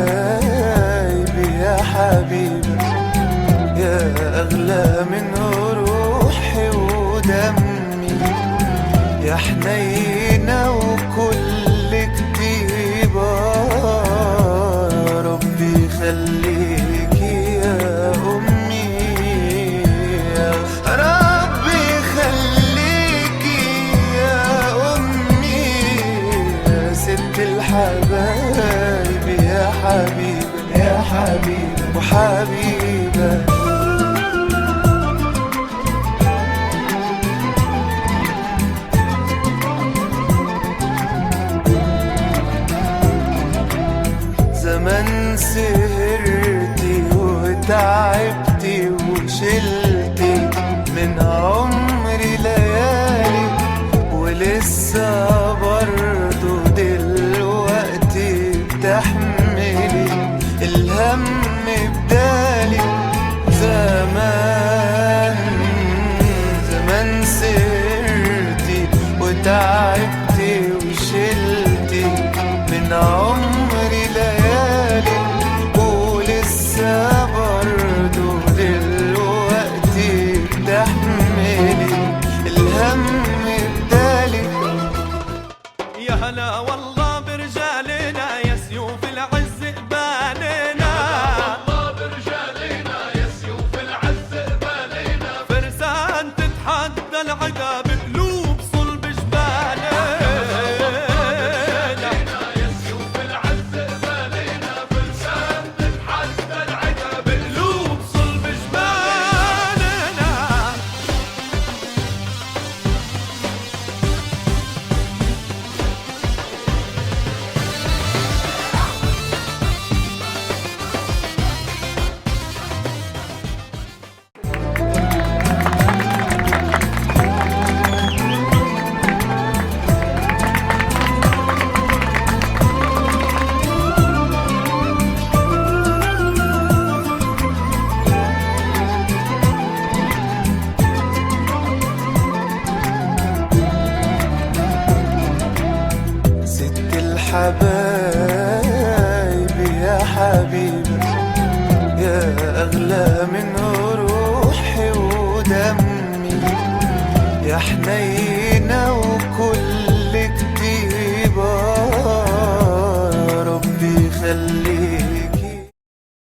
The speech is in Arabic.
الحبايب يا حبيبة، يا أغلى من روحي ودمي، يا حنينة وكل كتيبة. يا ربي خليكي يا أمي، يا ربي خليكي يا أمي، يا ست الحبايب يا حبيبة، يا حبيبة وحبيبة. زمان سهرتي وتعبتي وشلتي من عمري ليالي، ولسه برضو دلوقتي بتحملي الهم بدالي. زمان سهرتي وتعبتي وشلتي من عمري ليالي، ولسه برضو دلوقتي بتحملي الهم بدالي. يا هلا والله برجالنا يا سيوف العز قبالنا، والله برجالنا يا سيوف العز قبالنا، فرسان تتحدى العدا بقلوب صلب جبالنا. يا سيوف العز قبالنا، فرسان تتحدى العدا بقلوب صلب جبالنا. ست الحبايب يا حبيبة، يا أغلى من روحي ودمي، يا حنين